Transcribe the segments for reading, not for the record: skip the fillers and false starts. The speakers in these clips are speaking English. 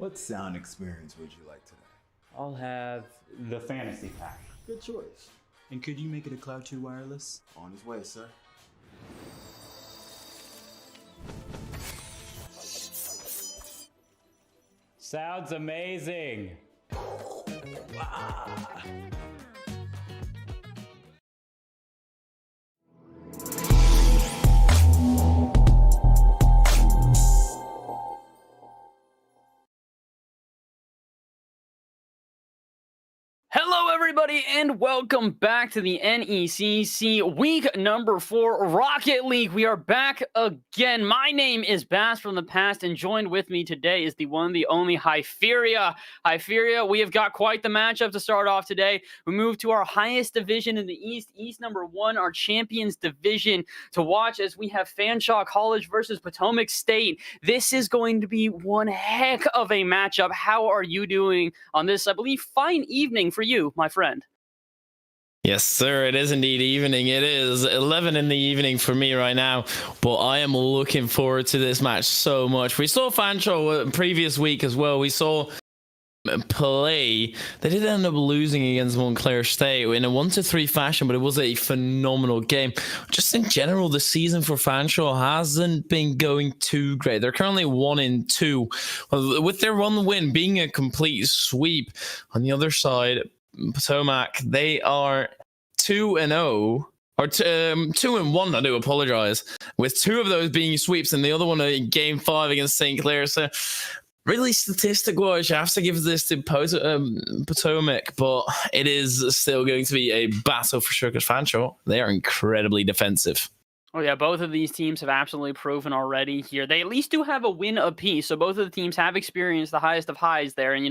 What sound experience would you like today? I'll have the fantasy pack. Good choice. And could you make it a Cloud 2 wireless? On his way, sir. Sounds amazing. Hello, everybody, and welcome back to the NECC week number 4 Rocket League. We are back again. My name is BassFromThePast, and joined with me today is the one, the only Hyferia. Hyferia, we have got quite the matchup to start off today. We move to our highest division in the East, East number 1, our Champions Division, to watch as we have Fanshawe College versus Potomac State. This is going to be one heck of a matchup. How are you doing on this, I believe, fine evening for you, my friend? Yes, sir. It is indeed evening. It is 11 in the evening for me right now, but I am looking forward to this match so much. We saw Fanshawe previous week as well. We saw play. They did end up losing against Montclair State in a 1-3 fashion, but it was a phenomenal game. Just in general, the season for Fanshawe hasn't been going too great. They're currently 1-2, with their one win being a complete sweep. On the other side, Potomac, they are 2-0. Or 2-1, I do apologize, with 2 of those being sweeps and the other one in game 5 against St. Clair. So really, statistic-wise, you have to give this to Potomac, but it is still going to be a battle for sure because Fanshawe, they are incredibly defensive. Oh yeah, both of these teams have absolutely proven already here. They at least do have a win apiece, so both of the teams have experienced the highest of highs there and,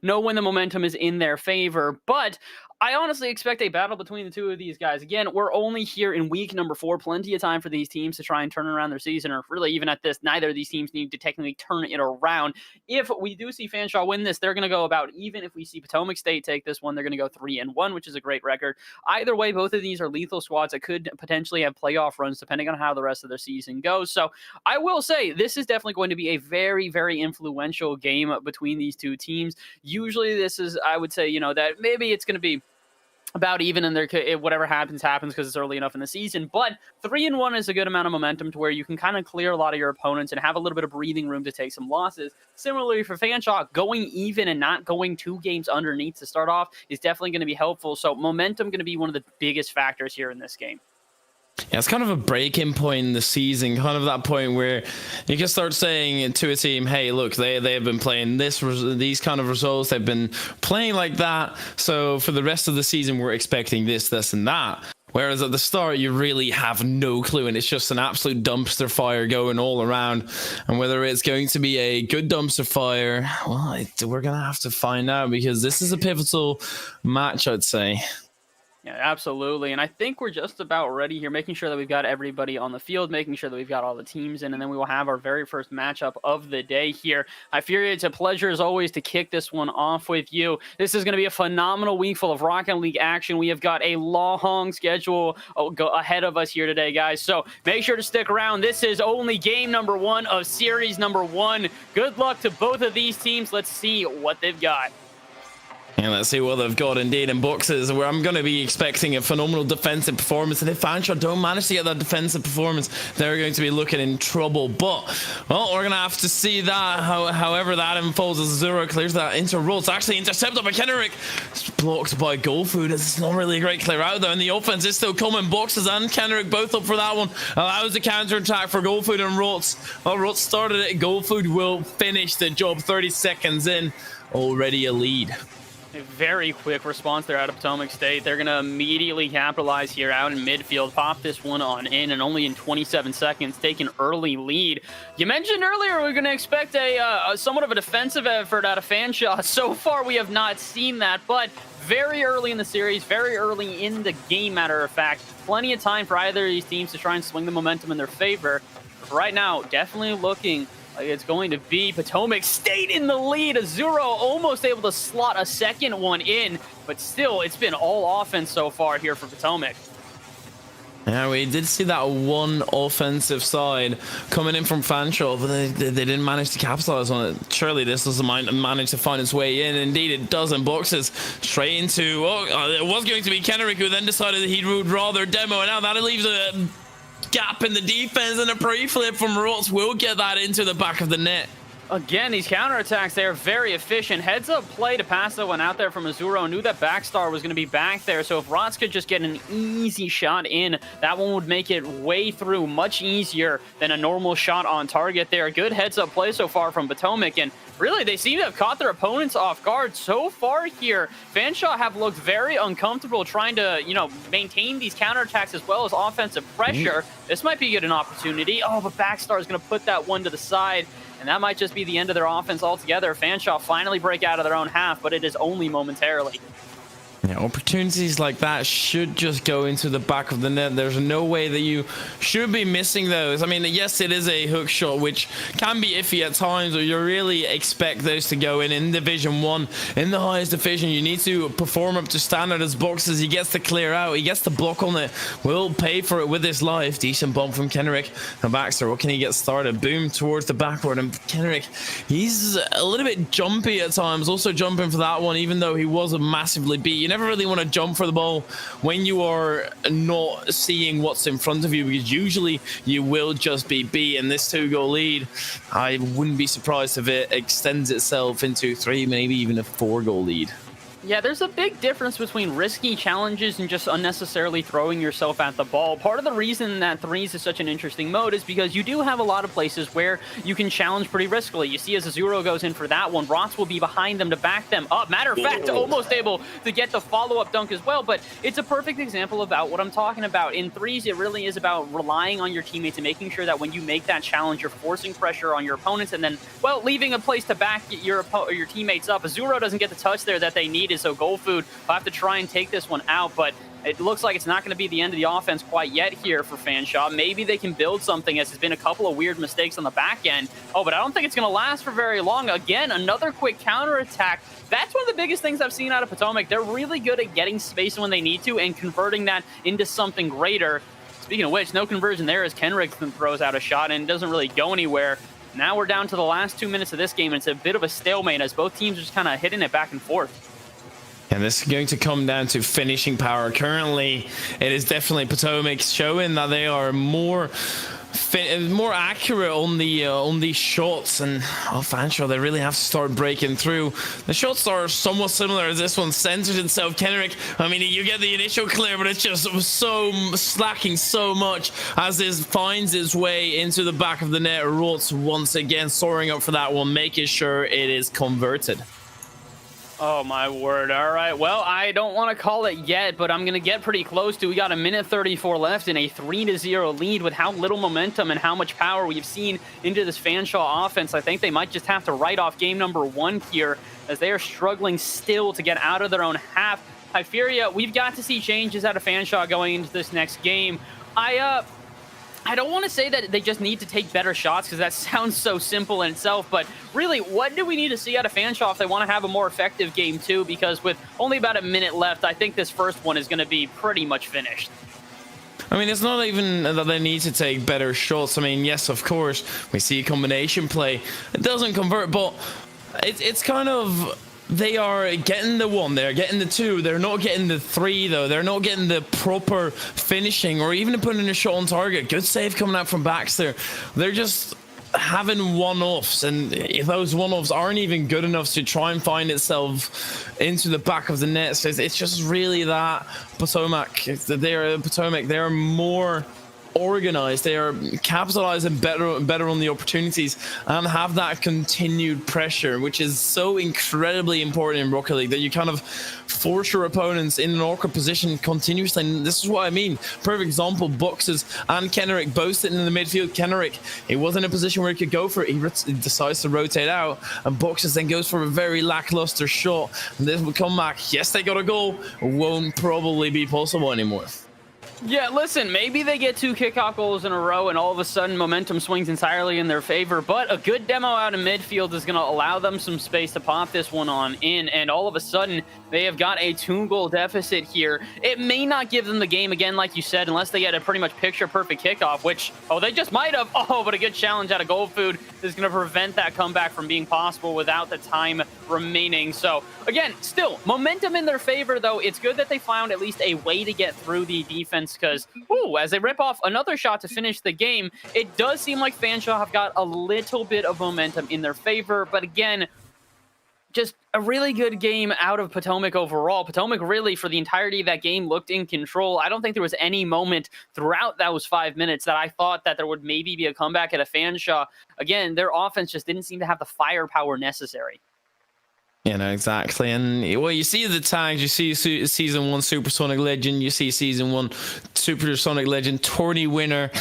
know when the momentum is in their favor. But I honestly expect a battle between the two of these guys. Again, we're only here in week number 4. Plenty of time for these teams to try and turn around their season, or really even at this, neither of these teams need to technically turn it around. If we do see Fanshawe win this, they're going to go about even. If we see Potomac State take this one, they're going to go 3-1, which is a great record. Either way, both of these are lethal squads that could potentially have playoff runs depending on how the rest of their season goes. So I will say this is definitely going to be a very, very influential game between these two teams. Usually this is, I would say, that maybe it's going to be about even in there, whatever happens because it's early enough in the season. But 3-1 is a good amount of momentum to where you can kind of clear a lot of your opponents and have a little bit of breathing room to take some losses. Similarly for Fanshawe, going even and not going 2 games underneath to start off is definitely going to be helpful. So momentum going to be one of the biggest factors here in this game. Yeah, it's kind of a breaking point in the season, kind of that point where you can start saying to a team, hey, look, they have been playing these kind of results. They've been playing like that. So for the rest of the season, we're expecting this, and that. Whereas at the start, you really have no clue, and it's just an absolute dumpster fire going all around. And whether it's going to be a good dumpster fire, well, we're going to have to find out, because this is a pivotal match, I'd say. Yeah, absolutely. And I think we're just about ready here, making sure that we've got everybody on the field, making sure that we've got all the teams in, and then we will have our very first matchup of the day here. Hyferia, it's a pleasure as always to kick this one off with you. This is going to be a phenomenal week full of Rocket League action. We have got a long schedule ahead of us here today, guys. So make sure to stick around. This is only game number 1 of series number 1. Good luck to both of these teams. Let's see what they've got. And let's see what they've got indeed in boxes, where I'm going to be expecting a phenomenal defensive performance. And if Fanshawe don't manage to get that defensive performance, they're going to be looking in trouble. But, well, we're going to have to see that, however that unfolds as Zero clears that into roll. It's actually intercepted by Kenrick. It's blocked by Goldfood. It's not really a great clear out there. And the offense is still coming. Boxes and Kenrick both up for that one. Allows the counter attack for Goldfood and Rots. Well, Rots started it. Goldfood will finish the job 30 seconds in. Already a lead. A very quick response there out of Potomac State. They're going to immediately capitalize here out in midfield, pop this one on in, and only in 27 seconds take an early lead. You mentioned earlier we're going to expect a somewhat of a defensive effort out of Fanshawe. So far, we have not seen that, but very early in the series, very early in the game, matter of fact. Plenty of time for either of these teams to try and swing the momentum in their favor. But right now, definitely looking it's going to be Potomac State in the lead. Azuro almost able to slot a second one in, but still, it's been all offense so far here for Potomac. Yeah, we did see that one offensive side coming in from Fanshawe, but they didn't manage to capitalize on it. Surely this doesn't manage to find its way in. Indeed, it doesn't. Boxes straight into... it was going to be Kenrick, who then decided that he would rather demo, and now that leaves a gap in the defense, and a pre-flip from Rotz will get that into the back of the net. Again, these counterattacks, they are very efficient. Heads up play to pass that one out there from Azuro. Knew that Backstar was going to be back there, so if Rotz could just get an easy shot in, that one would make it way through much easier than a normal shot on target there. Good heads up play so far from Potomac, and really, they seem to have caught their opponents off guard so far here. Fanshawe have looked very uncomfortable trying to, maintain these counterattacks as well as offensive pressure. This might be an opportunity. Oh, but Backstar is going to put that one to the side, and that might just be the end of their offense altogether. Fanshawe finally break out of their own half, but it is only momentarily. Yeah, opportunities like that should just go into the back of the net. There's no way that you should be missing those. I mean, yes, it is a hook shot, which can be iffy at times, or you really expect those to go in Division 1. In the highest division, you need to perform up to standard as Boxes. He gets to clear out. He gets to block on it. Will pay for it with his life. Decent bump from Kenrick. And Baxter, what can he get started? Boom towards the backward. And Kenrick, he's a little bit jumpy at times. Also jumping for that one, even though he wasn't massively beat. You never really want to jump for the ball when you are not seeing what's in front of you, because usually you will just be beat. And this 2-goal lead, I wouldn't be surprised if it extends itself into 3, maybe even a 4-goal lead. Yeah, there's a big difference between risky challenges and just unnecessarily throwing yourself at the ball. Part of the reason that threes is such an interesting mode is because you do have a lot of places where you can challenge pretty riskily. You see as Azuro goes in for that one, Rotz will be behind them to back them up. Matter of fact, almost able to get the follow-up dunk as well, but it's a perfect example about what I'm talking about. In threes, it really is about relying on your teammates and making sure that when you make that challenge, you're forcing pressure on your opponents and then, well, leaving a place to back your teammates up. Azuro doesn't get the touch there that they need, so Gold Food will have to try and take this one out, but it looks like it's not going to be the end of the offense quite yet here for Fanshawe. Maybe they can build something, as there's been a couple of weird mistakes on the back end. Oh, but I don't think it's going to last for very long. Again, another quick counterattack. That's one of the biggest things I've seen out of Potomac. They're really good at getting space when they need to and converting that into something greater. Speaking of which, no conversion there as Kenrick throws out a shot and it doesn't really go anywhere. Now we're down to the last 2 minutes of this game, and it's a bit of a stalemate as both teams are just kind of hitting it back and forth. And this is going to come down to finishing power. Currently, it is definitely Potomac showing that they are more accurate on the shots, and Fanshawe, they really have to start breaking through. The shots are somewhat similar as this one centers itself. Kenrick, I mean, you get the initial clear, but it's just so slacking so much as this finds its way into the back of the net. Rotz once again soaring up for that one, making sure it is converted. Oh, my word. All right. Well, I don't want to call it yet, but I'm going to get pretty close to. We got a minute 34 left in a 3-0 lead with how little momentum and how much power we've seen into this Fanshawe offense. I think they might just have to write off game number 1 here, as they are struggling still to get out of their own half. Hyferia, we've got to see changes out of Fanshawe going into this next game. I don't want to say that they just need to take better shots, because that sounds so simple in itself, but really, what do we need to see out of Fanshawe if they want to have a more effective game too? Because with only about a minute left, I think this first one is going to be pretty much finished. I mean, it's not even that they need to take better shots. I mean, yes, of course, we see a combination play. It doesn't convert, but it's kind of... They are getting the 1, they're getting the 2, they're not getting the 3 though. They're not getting the proper finishing or even putting a shot on target. Good save coming out from Baxter. They're just having one-offs, and if those one-offs aren't even good enough to try and find itself into the back of the net, so it's just really that Potomac. They're more organized, they are capitalizing better on the opportunities and have that continued pressure, which is so incredibly important in Rocket League, that you kind of force your opponents in an awkward position continuously. And this is what I mean. Perfect example, Boxes and Kenrick both sitting in the midfield. Kenrick, he was in a position where he could go for it. He decides to rotate out, and Boxes then goes for a very lackluster shot, and this will come back. Yes, they got a goal. It won't probably be possible anymore. Yeah, listen, maybe they get 2 kickoff goals in a row and all of a sudden momentum swings entirely in their favor, but a good demo out of midfield is going to allow them some space to pop this one on in, and all of a sudden they have got a 2-goal deficit here. It may not give them the game again, like you said, unless they get a pretty much picture-perfect kickoff, which, oh, they just might have. Oh, but a good challenge out of Goldfood is going to prevent that comeback from being possible without the time remaining. So, again, still, momentum in their favor, though. It's good that they found at least a way to get through the defense because, ooh, as they rip off another shot to finish the game, it does seem like Fanshawe have got a little bit of momentum in their favor. But again, just a really good game out of Potomac overall. Potomac really, for the entirety of that game, looked in control. I don't think there was any moment throughout those 5 minutes that I thought that there would maybe be a comeback at a Fanshawe. Again, their offense just didn't seem to have the firepower necessary. You know, exactly. And, well, you see the tags. You see Season 1 Supersonic Legend. You see Season 1 Supersonic Legend tourney winner.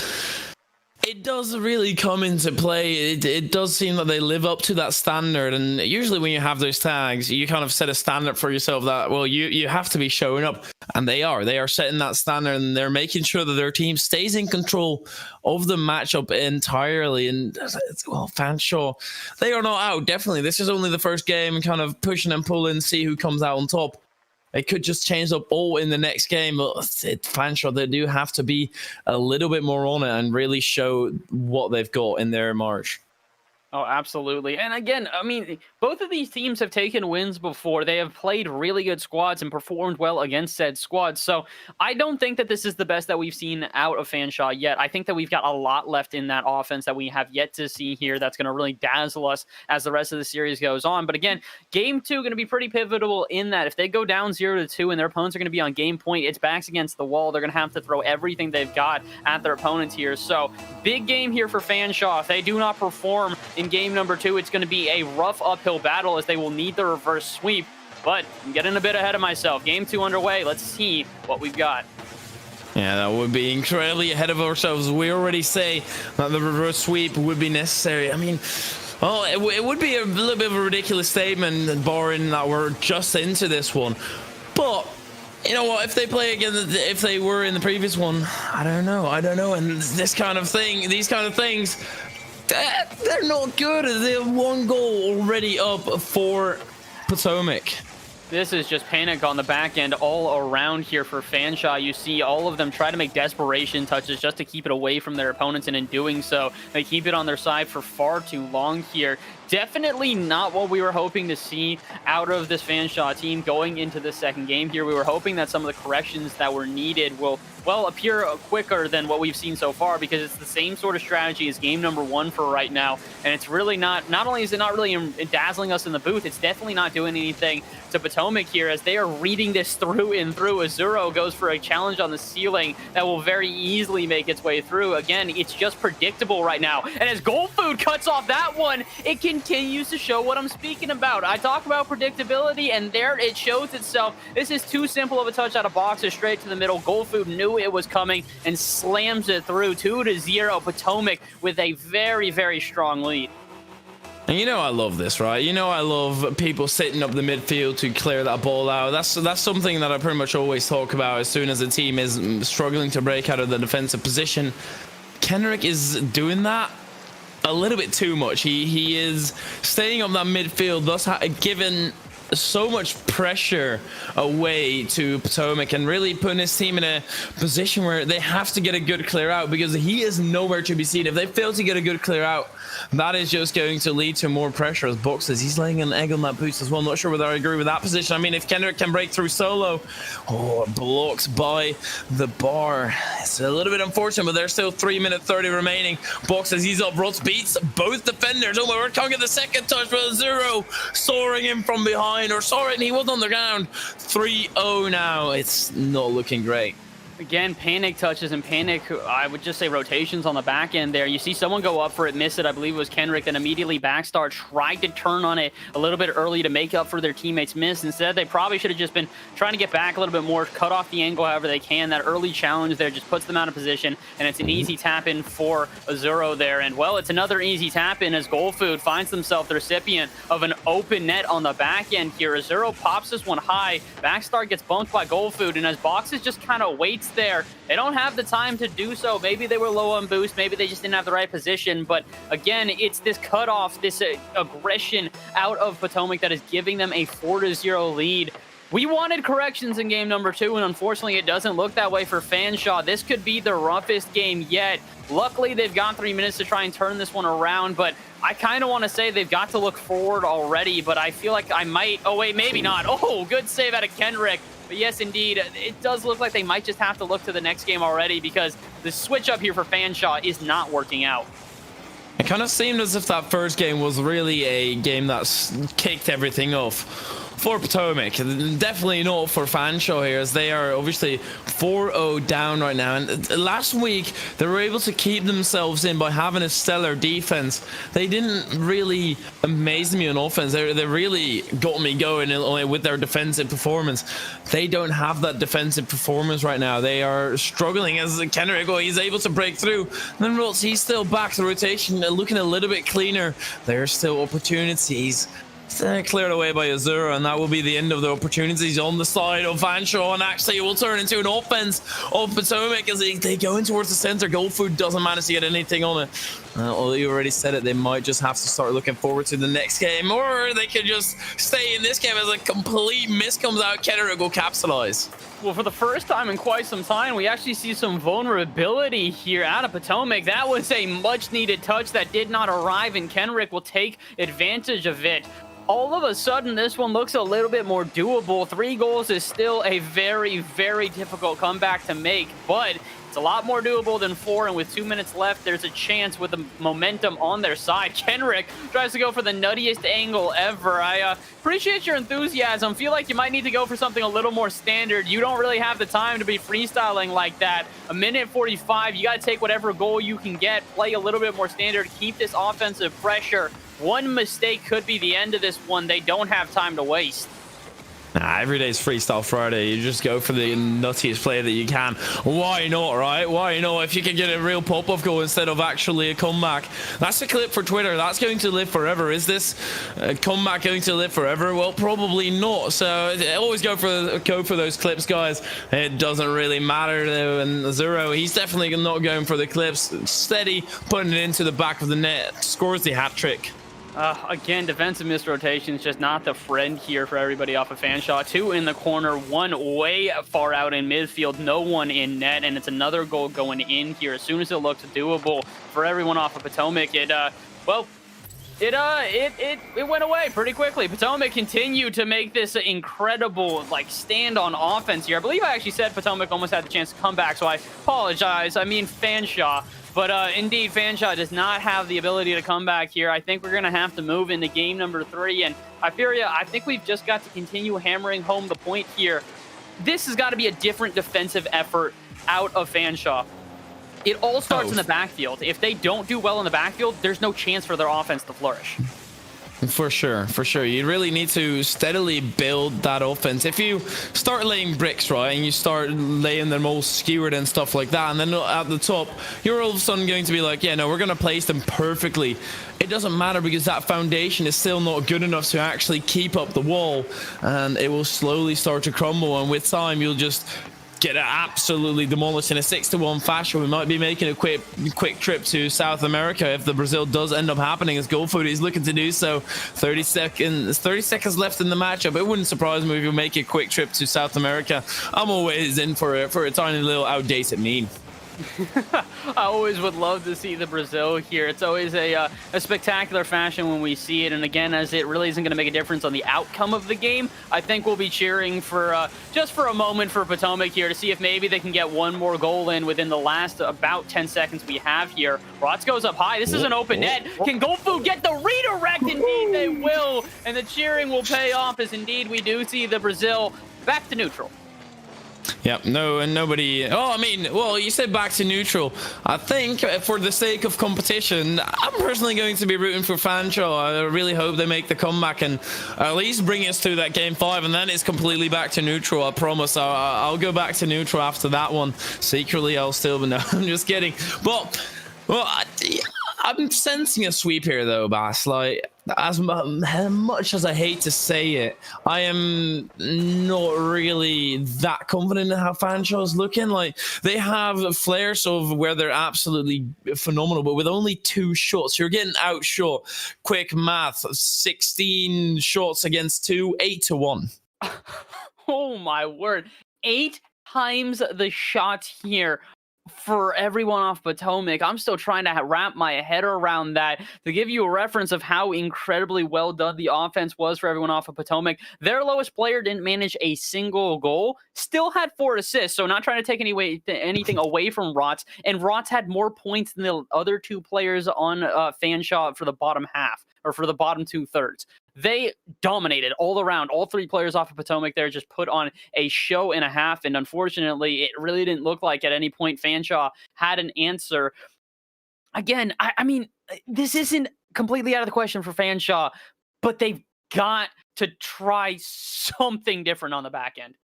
It does really come into play. It does seem that they live up to that standard. And usually when you have those tags, you kind of set a standard for yourself that, well, you have to be showing up. And they are setting that standard, and they're making sure that their team stays in control of the matchup entirely. And, well, Fanshawe, they are not out. Definitely. This is only the first game, kind of pushing and pulling, see who comes out on top. It could just change up all in the next game, but Fanshawe, they do have to be a little bit more on it and really show what they've got in their march. Oh, absolutely. And again, I mean, both of these teams have taken wins before. They have played really good squads and performed well against said squads. So I don't think that this is the best that we've seen out of Fanshawe yet. I think that we've got a lot left in that offense that we have yet to see here that's going to really dazzle us as the rest of the series goes on. But again, game 2 going to be pretty pivotal in that if they go down 0-2 and their opponents are going to be on game point, it's backs against the wall. They're going to have to throw everything they've got at their opponents here. So big game here for Fanshawe. If they do not perform in game number 2, it's going to be a rough uphill battle as they will need the reverse sweep. But I'm getting a bit ahead of myself. Game 2 underway. Let's see what we've got. Yeah, that would be incredibly ahead of ourselves. We already say that the reverse sweep would be necessary. I mean, well, it would be a little bit of a ridiculous statement, barring that we're just into this one. But you know what? If they play again, if they were in the previous one, I don't know. And these kind of things, they're not good. They have 1 goal already up for Potomac. This is just panic on the back end all around here for Fanshawe. You see all of them try to make desperation touches just to keep it away from their opponents, and in doing so, they keep it on their side for far too long here. Definitely not what we were hoping to see out of this Fanshawe team going into the second game here. We were hoping that some of the corrections that were needed will, well, appear quicker than what we've seen so far, because it's the same sort of strategy as game number 1 for right now. And it's really not only is it not really dazzling us in the booth, it's definitely not doing anything to Potomac here as they are reading this through and through. Azuro goes for a challenge on the ceiling that will very easily make its way through. Again, it's just predictable right now. And as Goldfood cuts off that one, it continues to show what I'm speaking about. I talk about predictability, and there it shows itself. This is too simple of a touch out of boxes straight to the middle. Goldfood knew it was coming and slams it through. 2-0 Potomac with a very, very strong lead. And you know I love this, right? You know I love people sitting up the midfield to clear that ball out. That's something that I pretty much always talk about as soon as a team is struggling to break out of the defensive position. Kenrick is doing that a little bit too much. He is staying up that midfield, thus giving so much pressure away to Potomac and really putting his team in a position where they have to get a good clear out, because he is nowhere to be seen. If they fail to get a good clear out, that is just going to lead to more pressure as Boxes. He's laying an egg on that boost as well. Not sure whether I agree with that position. I mean, if Kendrick can break through solo, blocks by the bar. It's a little bit unfortunate, but there's still 3:30 remaining. Boxes, he's up. Rots beats both defenders. Oh my word, can't get the second touch, but Zero soaring in from behind, or soaring, he was on the ground. 3-0 now. It's not looking great. Again, panic touches and panic, I would just say rotations on the back end there. You see someone go up for it, miss it. I believe it was Kenrick, then immediately backstar tried to turn on it a little bit early to make up for their teammates' miss. Instead, they probably should have just been trying to get back a little bit more, cut off the angle however they can. That early challenge there just puts them out of position, and it's an easy tap-in for Azuro there. And, well, it's another easy tap-in as Goldfood finds himself the recipient of an open net on the back end here. Azuro pops this one high. Backstar gets bumped by Goldfood, and as Boxes just kind of waits hits there. They don't have the time to do so. Maybe they were low on boost. Maybe they just didn't have the right position. But again, it's this cutoff, this aggression out of Potomac that is giving them a 4-0 lead. We wanted corrections in game number 2, and unfortunately it doesn't look that way for Fanshawe. This could be the roughest game yet. Luckily, they've got 3 minutes to try and turn this one around, but I kind of want to say they've got to look forward already, but I feel like I might... Oh, wait, maybe not. Oh, good save out of Kendrick. But yes, indeed, it does look like they might just have to look to the next game already because the switch up here for Fanshawe is not working out. It kind of seemed as if that first game was really a game that kicked everything off for Potomac. Definitely not for Fanshawe here, as they are obviously 4-0 down right now. And last week, they were able to keep themselves in by having a stellar defense. They didn't really amaze me on offense. They really got me going with their defensive performance. They don't have that defensive performance right now. They are struggling as Kendrick, he's able to break through. And then Rotz, he's still back to the rotation, looking a little bit cleaner. There are still opportunities. Cleared away by Azura, and that will be the end of the opportunities on the side of Fanshawe, and actually it will turn into an offense of Potomac as they go in towards the center. Goldfood doesn't manage to get anything on it. Although you already said it, they might just have to start looking forward to the next game, or they could just stay in this game as a complete miss comes out. Kendrick will capitalize. Well, for the first time in quite some time, we actually see some vulnerability here out of Potomac. That was a much-needed touch that did not arrive, and Kendrick will take advantage of it. All of a sudden, this one looks a little bit more doable. 3 goals is still a very, very difficult comeback to make, but it's a lot more doable than 4, and with 2 minutes left, there's a chance with the momentum on their side. Kendrick tries to go for the nuttiest angle ever. I appreciate your enthusiasm. Feel like you might need to go for something a little more standard. You don't really have the time to be freestyling like that. 1:45, you got to take whatever goal you can get, play a little bit more standard, keep this offensive pressure. One mistake could be the end of this one. They don't have time to waste. Nah, every day's Freestyle Friday. You just go for the nuttiest play that you can. Why not, right? Why not? If you can get a real pop-off goal instead of actually a comeback. That's a clip for Twitter. That's going to live forever. Is this comeback going to live forever? Well, probably not. So always go for those clips, guys. It doesn't really matter though. And Zero, he's definitely not going for the clips. Steady, putting it into the back of the net. Scores the hat trick. Again, defensive misrotation is just not the friend here for everybody off of Fanshawe. 2 in the corner, 1 way far out in midfield, no one in net, and it's another goal going in here. As soon as it looked doable for everyone off of Potomac, it went away pretty quickly. Potomac continued to make this incredible stand on offense here. I believe I actually said Potomac almost had the chance to come back, so I apologize. I mean Fanshawe. But indeed, Fanshawe does not have the ability to come back here. I think we're going to have to move into game number 3. And Hyferia, I think we've just got to continue hammering home the point here. This has got to be a different defensive effort out of Fanshawe. It all starts in the backfield. If they don't do well in the backfield, there's no chance for their offense to flourish. For sure. You really need to steadily build that offense. If you start laying bricks, right, and you start laying them all skewered and stuff like that, and then at the top, you're all of a sudden going to be like, yeah, no, we're going to place them perfectly. It doesn't matter because that foundation is still not good enough to actually keep up the wall, and it will slowly start to crumble, and with time, you'll just get absolutely demolished in a 6-1 fashion. We might be making a quick trip to South America if the Brazil does end up happening, as Goldfood is looking to do so. 30 seconds left in the matchup. It wouldn't surprise me if you make a quick trip to South America. I'm always in for a tiny little outdated meme. I always would love to see the Brazil here. It's always a spectacular fashion when we see it, and again, as it really isn't going to make a difference on the outcome of the game, I think we'll be cheering for just for a moment for Potomac here to see if maybe they can get one more goal in within the last about 10 seconds we have here. Rotz goes up high. This is an open net. Can Goldfood get the redirect? Indeed they will, and the cheering will pay off as indeed we do see the Brazil back to neutral. Yep, no, and nobody... Oh, I mean, well, you said back to neutral. I think for the sake of competition, I'm personally going to be rooting for Fanshawe. I really hope they make the comeback and at least bring us to that game 5, and then it's completely back to neutral. I promise. I'll go back to neutral after that one. Secretly, I'll still... No, I'm just kidding. But, well, I'm sensing a sweep here, though, Bass. Like, as much as I hate to say it, I am not really that confident in how Fanshaw's looking. Like, they have flares of where they're absolutely phenomenal, but with only 2 shots, you're getting outshot. Quick math: 16 shots against 2, 8-1. Oh my word! 8 times the shots here for everyone off Potomac. I'm still trying to wrap my head around that. To give you a reference of how incredibly well done the offense was for everyone off of Potomac, their lowest player didn't manage a single goal, still had 4 assists, so not trying to take anything away from Rots, and Rots had more points than the other 2 players on Fanshawe for the bottom half, or for the bottom 2/3. They dominated all around. All 3 players off of Potomac there just put on a show and a half, and unfortunately, it really didn't look like at any point Fanshawe had an answer. Again, I mean, this isn't completely out of the question for Fanshawe, but they've got to try something different on the back end.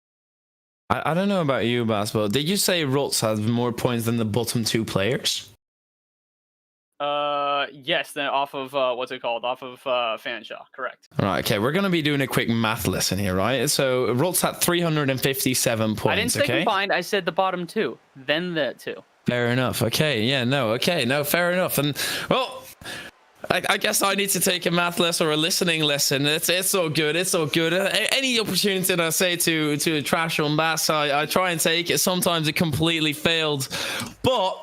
I don't know about you, Bass, but did you say Rots has more points than the bottom 2 players? Yes, then off of what's it called? Off of Fanshawe, correct. All right, okay, we're gonna be doing a quick math lesson here, right? So Rots had 357 points. I didn't say combined. I said the bottom 2, then the 2. Fair enough. Okay, yeah, no, okay, no, fair enough. And well, I guess I need to take a math lesson or a listening lesson. It's all good. It's all good. Any opportunity that I say to trash on Bass, I try and take it. Sometimes it completely failed, but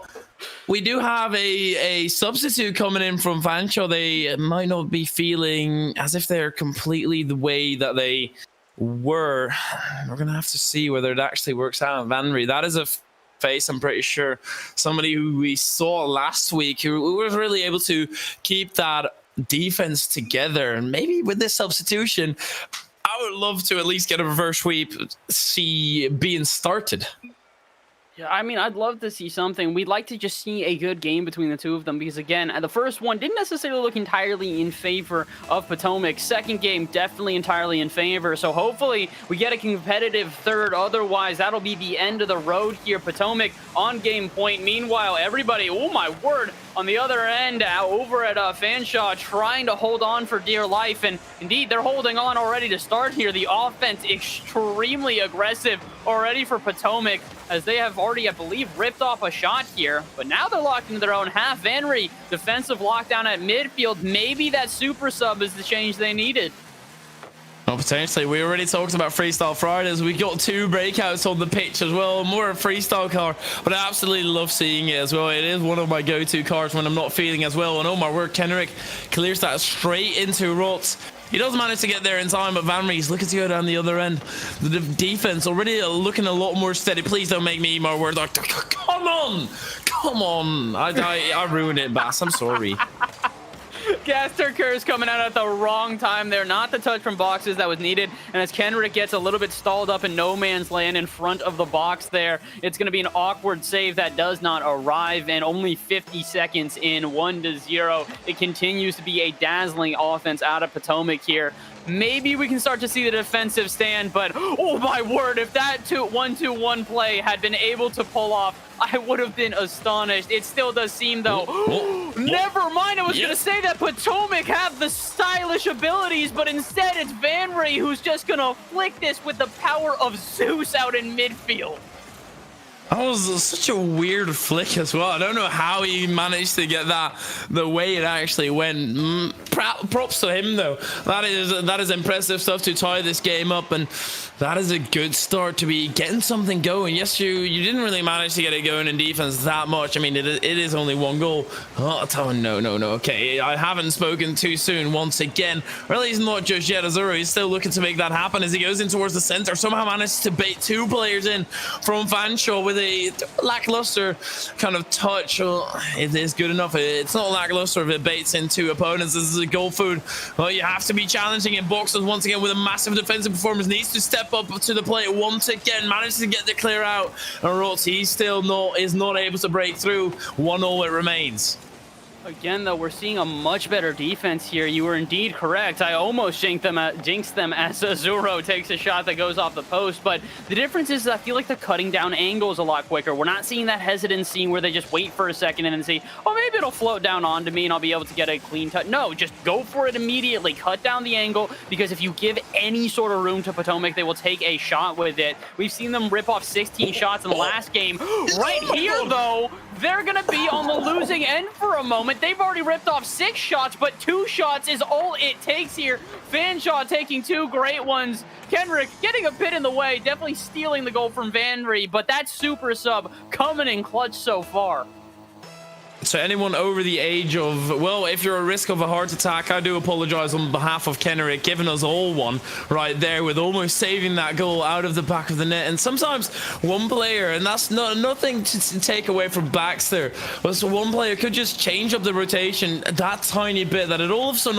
we do have a substitute coming in from Fanshawe. They might not be feeling as if they're completely the way that they were. We're going to have to see whether it actually works out. Vanry, that is a face, I'm pretty sure. Somebody who we saw last week who was really able to keep that defense together. And maybe with this substitution, I would love to at least get a reverse sweep, see being started. Yeah, I mean, I'd love to see something. We'd like to just see a good game between the 2 of them because, again, the first one didn't necessarily look entirely in favor of Potomac. Second game, definitely entirely in favor. So hopefully we get a competitive third. Otherwise, that'll be the end of the road here. Potomac on game point. Meanwhile, everybody, oh my word, on the other end, over at Fanshawe, trying to hold on for dear life. And indeed, they're holding on already to start here. The offense extremely aggressive already for Potomac, as they have already, I believe, ripped off a shot here. But now they're locked into their own half. Vanry, defensive lockdown at midfield. Maybe that super sub is the change they needed. Well, potentially. We already talked about Freestyle Fridays. We got 2 breakouts on the pitch as well. More a freestyle car, but I absolutely love seeing it as well. It is one of my go-to cars when I'm not feeling as well. And oh my word, Kenrick clears that straight into Rots. He does manage to get there in time, but Vanry's looking to go down the other end. The defense already looking a lot more steady. Please don't make me eat my words. Like, come on! Come on! I ruined it, Bass. I'm sorry. Gaster Curse coming out at the wrong time there. Not the touch from boxes that was needed. And as Kenrick gets a little bit stalled up in no man's land in front of the box there, it's going to be an awkward save that does not arrive. And only 50 seconds in, 1-0. It continues to be a dazzling offense out of Potomac here. Maybe we can start to see the defensive stand, but oh my word, if that 1-2-1 play had been able to pull off, I would have been astonished. It still does seem, though. Never mind, I was going to say that Potomac have the stylish abilities, but instead it's Vanry who's just going to flick this with the power of Zeus out in midfield. That was such a weird flick as well. I don't know how he managed to get that the way it actually went. Props to him, though. That is impressive stuff to tie this game up, and that is a good start to be getting something going. Yes, you didn't really manage to get it going in defense that much. I mean, it is only 1 goal. Oh, no. Okay, I haven't spoken too soon once again. Or at least not just yet. Azuro, he's still looking to make that happen as he goes in towards the center. Somehow manages to bait 2 players in from Fanshawe with a lackluster kind of touch. It is good enough. It's not lackluster if it baits in 2 opponents. This is a goal food. Well, you have to be challenging in boxes once again with a massive defensive performance. Needs to step up to the plate once again. Manages to get the clear out. And Rots, he still is not able to break through. 1-0 it remains. Again, though, we're seeing a much better defense here. You were indeed correct. I almost jinxed them as Zuro takes a shot that goes off the post. But the difference is I feel like they're cutting down angles a lot quicker. We're not seeing that hesitancy where they just wait for a second and then see, oh, maybe it'll float down onto me and I'll be able to get a clean touch. No, just go for it immediately. Cut down the angle, because if you give any sort of room to Potomac, they will take a shot with it. We've seen them rip off 16 shots in the last game. Right here, though, they're going to be on the losing end for a moment. They've already ripped off 6 shots, but 2 shots is all it takes here. Fanshawe taking 2 great ones. Kenrick getting a bit in the way, definitely stealing the goal from Vanry, but that super sub coming in clutch so far. So anyone over the age of, well, if you're at risk of a heart attack, I do apologize on behalf of Kenrick, giving us all one right there with almost saving that goal out of the back of the net. And sometimes one player, and that's nothing to take away from Baxter, but so one player could just change up the rotation that tiny bit that it all of a sudden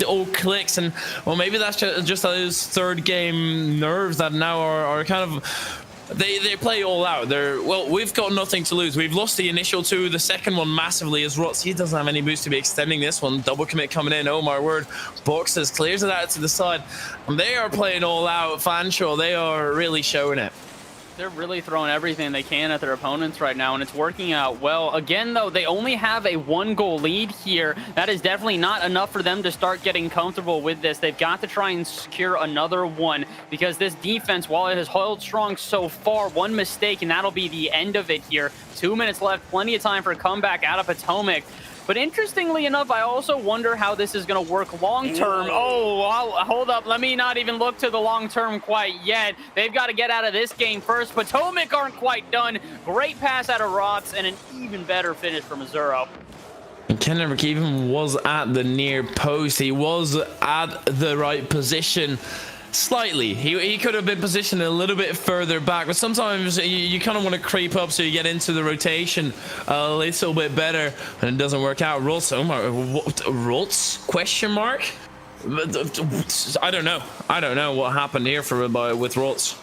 all clicks. And well, maybe that's just those third game nerves that now are kind of, they play all out. Well, we've got nothing to lose. We've lost the initial 2, the second one massively as Rots. He doesn't have any boost to be extending this one. Double commit coming in. Oh my word. Boxes clears it out to the side. And they are playing all out. Fanshawe, they are really showing it. They're really throwing everything they can at their opponents right now, and it's working out well. Again, though, they only have a 1-goal lead here. That is definitely not enough for them to start getting comfortable with this. They've got to try and secure another one, because this defense, while it has held strong so far, one mistake, and that'll be the end of it here. 2 minutes left, plenty of time for a comeback out of Potomac. But interestingly enough, I also wonder how this is going to work long-term. Oh, hold up. Let me not even look to the long-term quite yet. They've got to get out of this game first. Potomac aren't quite done. Great pass out of Rots and an even better finish from Zuro. And Kenrick even was at the near post. He was at the right position. Slightly. He could have been positioned a little bit further back, but sometimes you kind of want to creep up so you get into the rotation a little bit better, and it doesn't work out. Rots, oh my, Rots? Question mark? I don't know what happened here with Rots.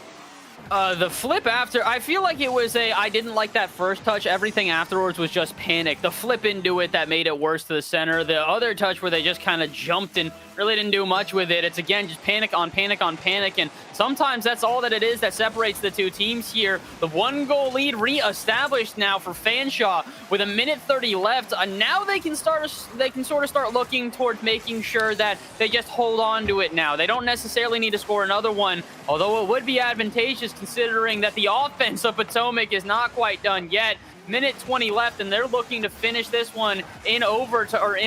The flip after, I feel like it was I didn't like that first touch. Everything afterwards was just panic. The flip into it that made it worse to the center. The other touch where they just kind of jumped and really didn't do much with it. It's again just panic on panic on panic, and sometimes that's all that it is that separates the two teams here. The 1-goal lead re-established now for Fanshawe with 1:30 left. Now they can sort of start looking towards making sure that they just hold on to it now. They don't necessarily need to score another one, although it would be advantageous considering that the offense of Potomac is not quite done yet. 1:20 left, and they're looking to finish this one in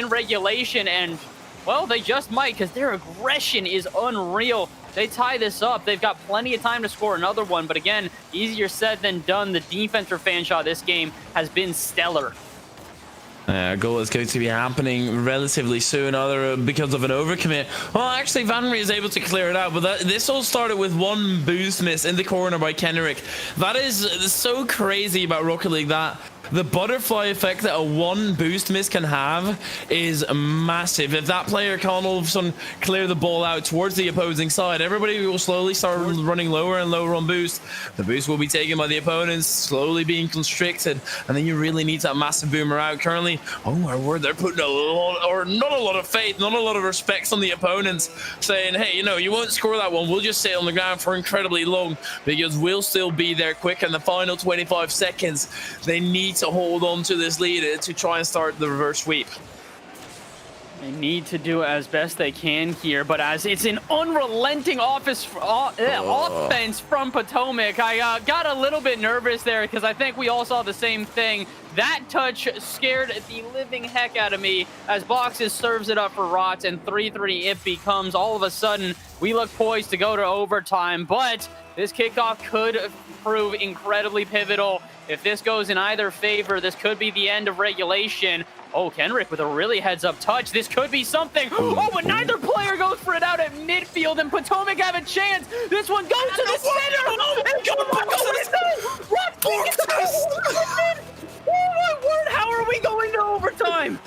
regulation, and well, they just might, because their aggression is unreal. They tie this up. They've got plenty of time to score another one, but again, easier said than done. The defense for Fanshawe this game has been stellar. Goal is going to be happening relatively soon, either because of an overcommit. Well, actually, Vanry is able to clear it out, but this all started with 1 boost miss in the corner by Kenrick. That is so crazy about Rocket League, that the butterfly effect that a 1 boost miss can have is massive. If that player can all of a sudden clear the ball out towards the opposing side, everybody will slowly start running lower and lower on boost. The boost will be taken by the opponents, slowly being constricted, and then you really need that massive boomer out. Currently, oh my word, they're putting a lot, or not a lot of faith, not a lot of respect on the opponents, saying, hey, you won't score that one. We'll just sit on the ground for incredibly long, because we'll still be there quick in the final 25 seconds. They need to hold on to this lead to try and start the reverse sweep. They need to do as best they can here, but as it's an unrelenting offense from Potomac, I got a little bit nervous there because I think we all saw the same thing. That touch scared the living heck out of me as Boxes serves it up for Rots, and 3-3 it becomes. All of a sudden, we look poised to go to overtime, but this kickoff could prove incredibly pivotal. If this goes in either favor, this could be the end of regulation. Oh, Kenrick with a really heads-up touch. This could be something. Oh, but neither player goes for it out at midfield, and Potomac have a chance. This one goes to the center. Oh, my word. How are we going to overtime?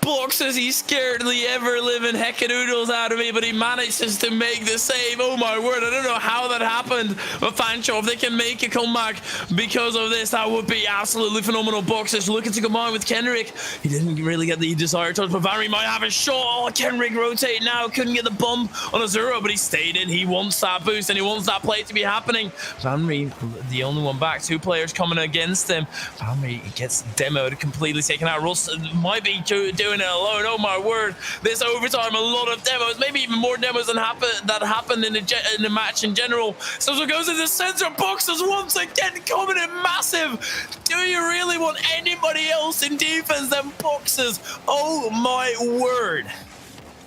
Block Boxers, he scared the ever-living heckadoodles out of me, but he manages to make the save. Oh my word, I don't know how that happened, but Fanshawe, if they can make a comeback because of this, that would be absolutely phenomenal. Boxers looking to combine with Kenrick. He didn't really get the desired touch, but Vanry might have a shot. Oh, Kenrick rotate now, couldn't get the bump on Azuro, but he stayed in. He wants that boost and he wants that play to be happening. Vanry, the only one back, 2 players coming against him. Vanry gets demoed, completely taken out. Russ might be doing it alone. Oh my word, this overtime, a lot of demos, maybe even more demos than happened in the match in general. So it goes in the center. Boxers once again coming in massive. Do you really want anybody else in defense than Boxers? Oh my word.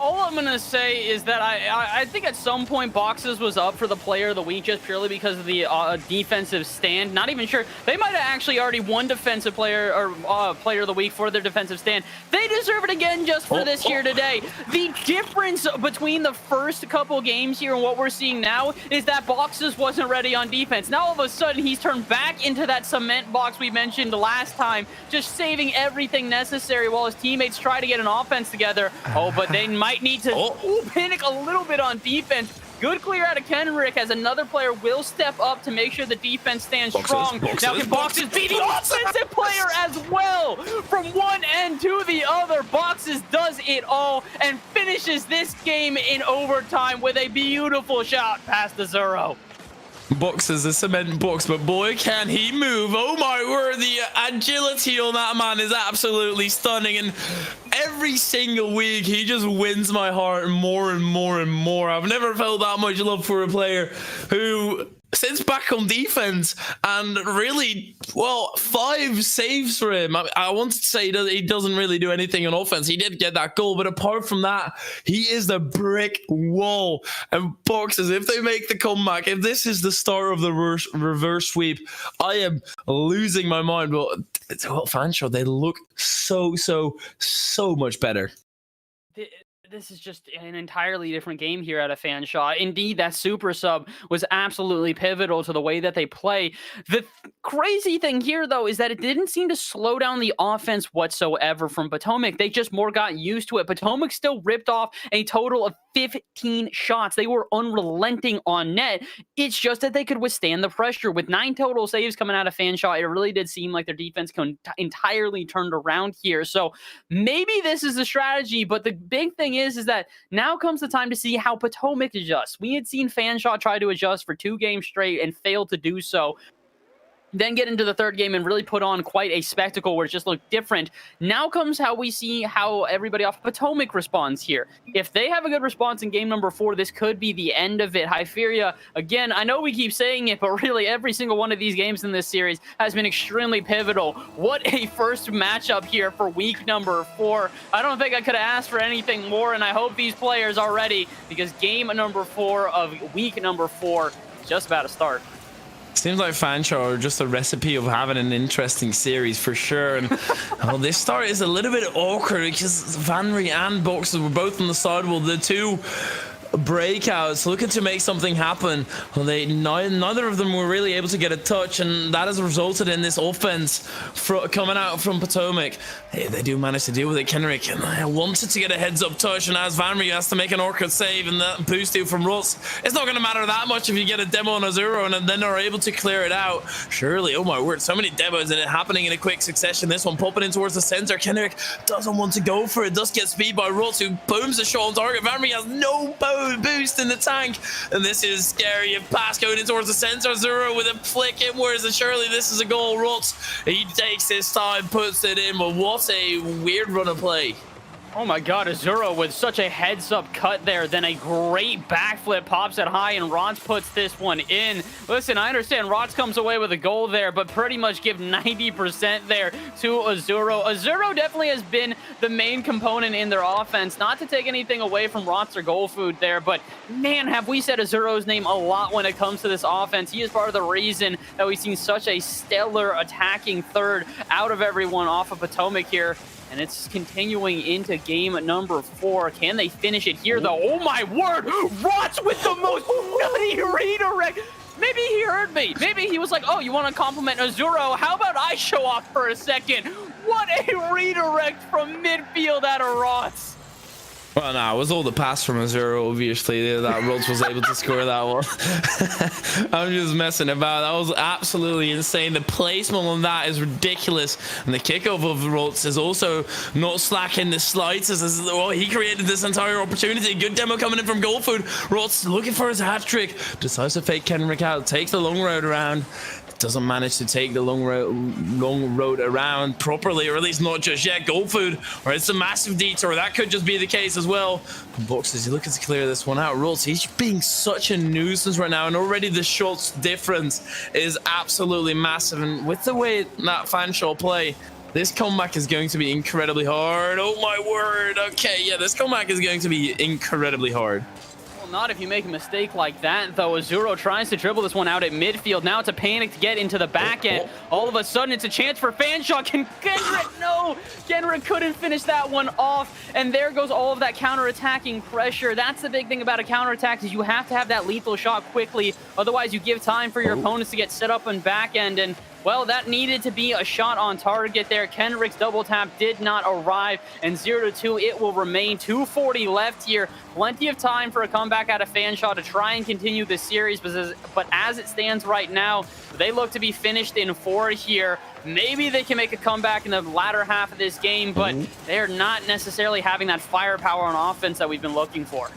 All I'm going to say is that I think at some point Boxes was up for the player of the week just purely because of the defensive stand. Not even sure. They might have actually already won defensive player or player of the week for their defensive stand. They deserve it again just for this here today. The difference between the first couple games here and what we're seeing now is that Boxes wasn't ready on defense. Now all of a sudden he's turned back into that cement box we mentioned last time, just saving everything necessary while his teammates try to get an offense together. Oh, but they might need to panic a little bit on defense. Good clear out of Kenrick as another player will step up to make sure the defense stands strong. Now can Boxes be the offensive player as well? From one end to the other, Boxes does it all and finishes this game in overtime with a beautiful shot past the Zero. Boxers a cement box, but boy can he move. Oh my word, the agility on that man is absolutely stunning, and every single week he just wins my heart more and more and more. I've never felt that much love for a player who sits back on defense and really, well, 5 saves for him. I wanted to say he doesn't really do anything on offense. He did get that goal, but apart from that, he is the brick wall. And Boxers, if they make the comeback, if this is the start of the reverse sweep, I am losing my mind. But Fanshawe, they look so much better. This is just an entirely different game here out of Fanshawe. Indeed, that super sub was absolutely pivotal to the way that they play. The crazy thing here, though, is that it didn't seem to slow down the offense whatsoever from Potomac. They just more got used to it. Potomac still ripped off a total of 15 shots. They were unrelenting on net. It's just that they could withstand the pressure. With 9 total saves coming out of Fanshawe, it really did seem like their defense entirely turned around here. So maybe this is a strategy, but the big thing is that now comes the time to see how Potomac adjusts. We had seen Fanshawe try to adjust for 2 games straight and fail to do so. Then get into the third game and really put on quite a spectacle where it just looked different. Now comes how we see how everybody off Potomac responds here. If they have a good response in game number 4, this could be the end of it. Hyferia, again, I know we keep saying it, but really every single one of these games in this series has been extremely pivotal. What a first matchup here for week number 4. I don't think I could have asked for anything more, and I hope these players are ready because game number 4 of week number 4 is just about to start. Seems like Fanshawe are just a recipe of having an interesting series for sure. And this start is a little bit awkward because Vanry and Boxers were both on the sidewall. The 2 breakouts looking to make something happen. Well, neither of them were really able to get a touch, and that has resulted in this offense coming out from Potomac. They do manage to deal with it. Kenrick wanted to get a heads-up touch, and as Vanry has to make an orchid save and that boost from Russ, it's not going to matter that much if you get a demo on a 0 and then are able to clear it out. Surely, oh my word, so many demos and it happening in a quick succession. This one popping in towards the center. Kenrick doesn't want to go for it. Does get speed by Russ, who booms a shot on target. Vanry has no boost in the tank, and this is scary. A pass going in towards the center. 0 with a flick inwards, and surely this is a goal. Ruts, he takes his time, puts it in, but what a weird run of play. Oh my god, Azuro with such a heads-up cut there, then a great backflip, pops it high, and Rots puts this one in. Listen, I understand Rots comes away with a goal there, but pretty much give 90% there to Azuro. Azuro definitely has been the main component in their offense. Not to take anything away from Rots or goal food there, but man, have we said Azuro's name a lot when it comes to this offense. He is part of the reason that we've seen such a stellar attacking third out of everyone off of Potomac here. And it's continuing into game number 4. Can they finish it here, though? Oh, my word! Rots with the most nutty redirect. Maybe he heard me. Maybe he was like, oh, you want to compliment Azuro? How about I show off for a second? What a redirect from midfield out of Rots. Well, no, it was all the pass from a zero, obviously, that Rots was able to score that one. I'm just messing about. That was absolutely insane. The placement on that is ridiculous. And the kickoff of Rots is also not slacking the slightest. Well, he created this entire opportunity. Good demo coming in from Goldfood. Rots looking for his hat trick. Decides to fake Kenrick out. Takes the long road around. Doesn't manage to take the long road around properly, or at least not just yet. Goldfood, or it's a massive detour. That could just be the case as well. Boxes, he's looking to clear this one out. Rolls, he's being such a nuisance right now, and already the shots difference is absolutely massive. And with the way that Fanshawe play, this comeback is going to be incredibly hard. Oh my word. Okay, yeah, this comeback is going to be incredibly hard. Not if you make a mistake like that, though. Azuro tries to dribble this one out at midfield. Now it's a panic to get into the back end. All of a sudden, it's a chance for Fanshawe. Kenrick, no! Kenrick couldn't finish that one off, and there goes all of that counter-attacking pressure. That's the big thing about a counter-attack, is you have to have that lethal shot quickly. Otherwise, you give time for your opponents to get set up on back end, and well, that needed to be a shot on target there. Kenrick's double tap did not arrive, and 0-2, it will remain. 2:40 left here. Plenty of time for a comeback out of Fanshawe to try and continue this series, but as it stands right now, they look to be finished in 4 here. Maybe they can make a comeback in the latter half of this game, but they're not necessarily having that firepower on offense that we've been looking for.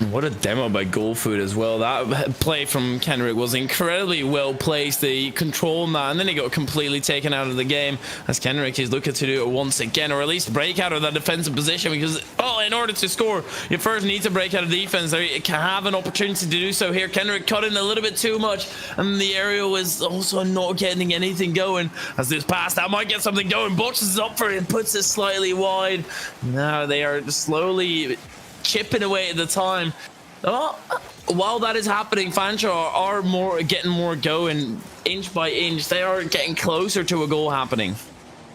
What a demo by Goldfood as well. That play from Kenrick was incredibly well placed. They controlled that, and then he got completely taken out of the game, as Kenrick is looking to do it once again, or at least break out of that defensive position, because, well, in order to score, you first need to break out of defense. They can have an opportunity to do so here. Kenrick cut in a little bit too much, and the aerial is also not getting anything going. As this pass, that might get something going. Boxes up for it, puts it slightly wide. Now they are slowly chipping away at the time. Oh, while that is happening, Fanshawe are getting more going inch by inch. They are getting closer to a goal happening.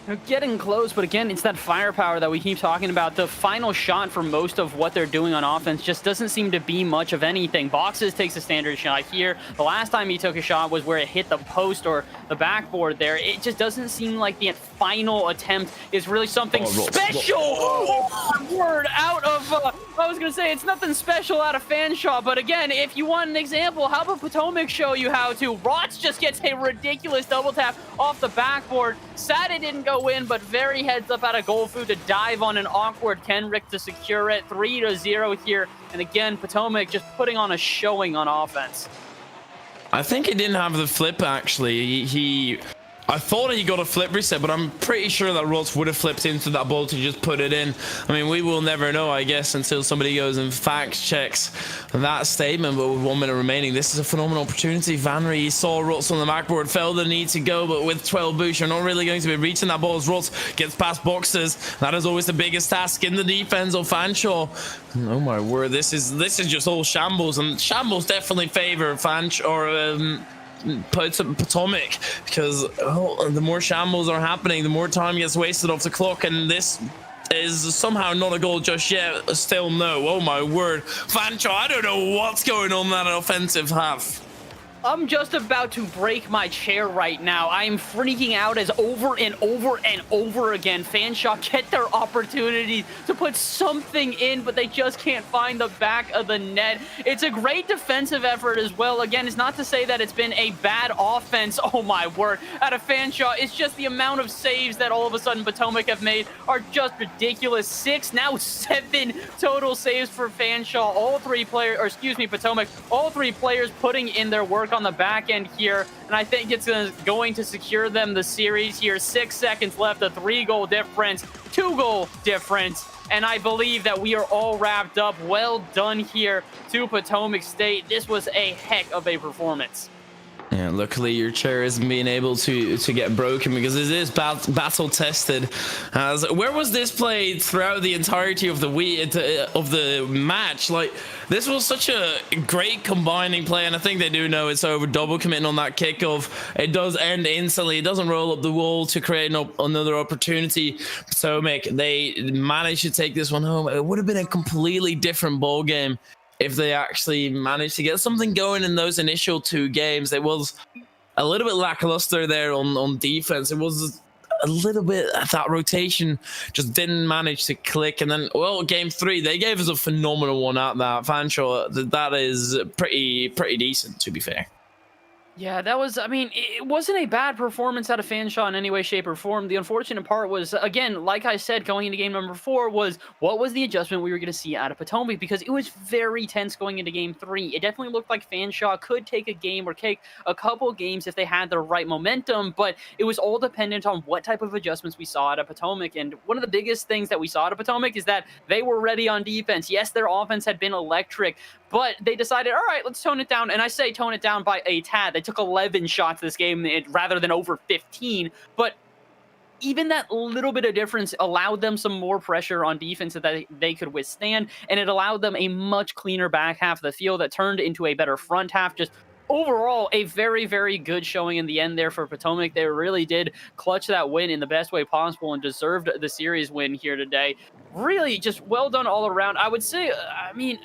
They're getting close, but again, it's that firepower that we keep talking about. The final shot for most of what they're doing on offense just doesn't seem to be much of anything. Boxes takes a standard shot here. The last time he took a shot was where it hit the post or the backboard there. It just doesn't seem like the final attempt is really something special. Oh, my word, out of, I was going to say, it's nothing special out of Fanshawe, but again, if you want an example, how about Potomac show you how to? Rots just gets a ridiculous double tap off the backboard. Sad it didn't go in, but very heads up out of Goldfood to dive on an awkward Kenrick to secure it. 3-0 here. And again, Potomac just putting on a showing on offense. I think he didn't have the flip, actually. I thought he got a flip reset, but I'm pretty sure that Rots would have flipped into that ball to just put it in. I mean, we will never know, I guess, until somebody goes and fact checks that statement. But with 1 minute remaining, this is a phenomenal opportunity. Vanry saw Rots on the backboard, felt the need to go, but with 12 boosts, you're not really going to be reaching that ball as Rots gets past boxes. That is always the biggest task in the defense of Fanshawe. Oh my word, this is just all shambles, and shambles definitely favor Potomac, because the more shambles are happening, the more time gets wasted off the clock, and this is somehow not a goal just yet. Still no. Oh my word, Fanshawe, I don't know what's going on in that offensive half. I'm just about to break my chair right now. I am freaking out as over and over and over again Fanshawe get their opportunity to put something in, but they just can't find the back of the net. It's a great defensive effort as well. Again, it's not to say that it's been a bad offense, oh my word, out of Fanshawe. It's just the amount of saves that all of a sudden Potomac have made are just ridiculous. 6, now 7 total saves for Fanshawe. All 3 players, or excuse me, Potomac, all 3 players putting in their work on the back end here, and I think it's going to secure them the series here. 6 seconds left, a 3-goal difference, 2-goal difference, and I believe that we are all wrapped up. Well done here to Potomac State. This was a heck of a performance. Yeah, luckily your chair isn't being able to get broken, because it is battle tested. As where was this played throughout the entirety of the match? Like, this was such a great combining play, and I think they do know it's over. Double committing on that kickoff. It does end instantly. It doesn't roll up the wall to create another opportunity. Potomac, they managed to take this one home. It would have been a completely different ball game if they actually managed to get something going in those initial 2 games. It was a little bit lackluster there on defense. It was a little bit, that rotation just didn't manage to click. And then, well, game 3, they gave us a phenomenal one at that. Fanshawe, that is pretty decent, to be fair. Yeah, that was, I mean, it wasn't a bad performance out of Fanshawe in any way, shape, or form. The unfortunate part was, again, like I said, going into game number 4 was, what was the adjustment we were going to see out of Potomac? Because it was very tense going into game 3. It definitely looked like Fanshawe could take a game or take a couple games if they had the right momentum, but it was all dependent on what type of adjustments we saw out of Potomac. And one of the biggest things that we saw out of Potomac is that they were ready on defense. Yes, their offense had been electric, but they decided, all right, let's tone it down. And I say tone it down by a tad. They took 11 shots this game rather than over 15. But even that little bit of difference allowed them some more pressure on defense that they could withstand. And it allowed them a much cleaner back half of the field that turned into a better front half. Just overall, a very, very good showing in the end there for Potomac. They really did clutch that win in the best way possible and deserved the series win here today. Really just well done all around. I would say, I mean,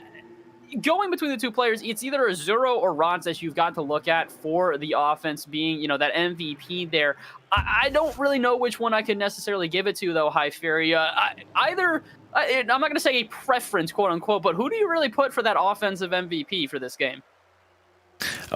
going between the two players, it's either Azuro or Rods that you've got to look at for the offense being, you know, that MVP there. I don't really know which one I could necessarily give it to, though, Hyferia. I'm not going to say a preference, quote unquote, but who do you really put for that offensive MVP for this game?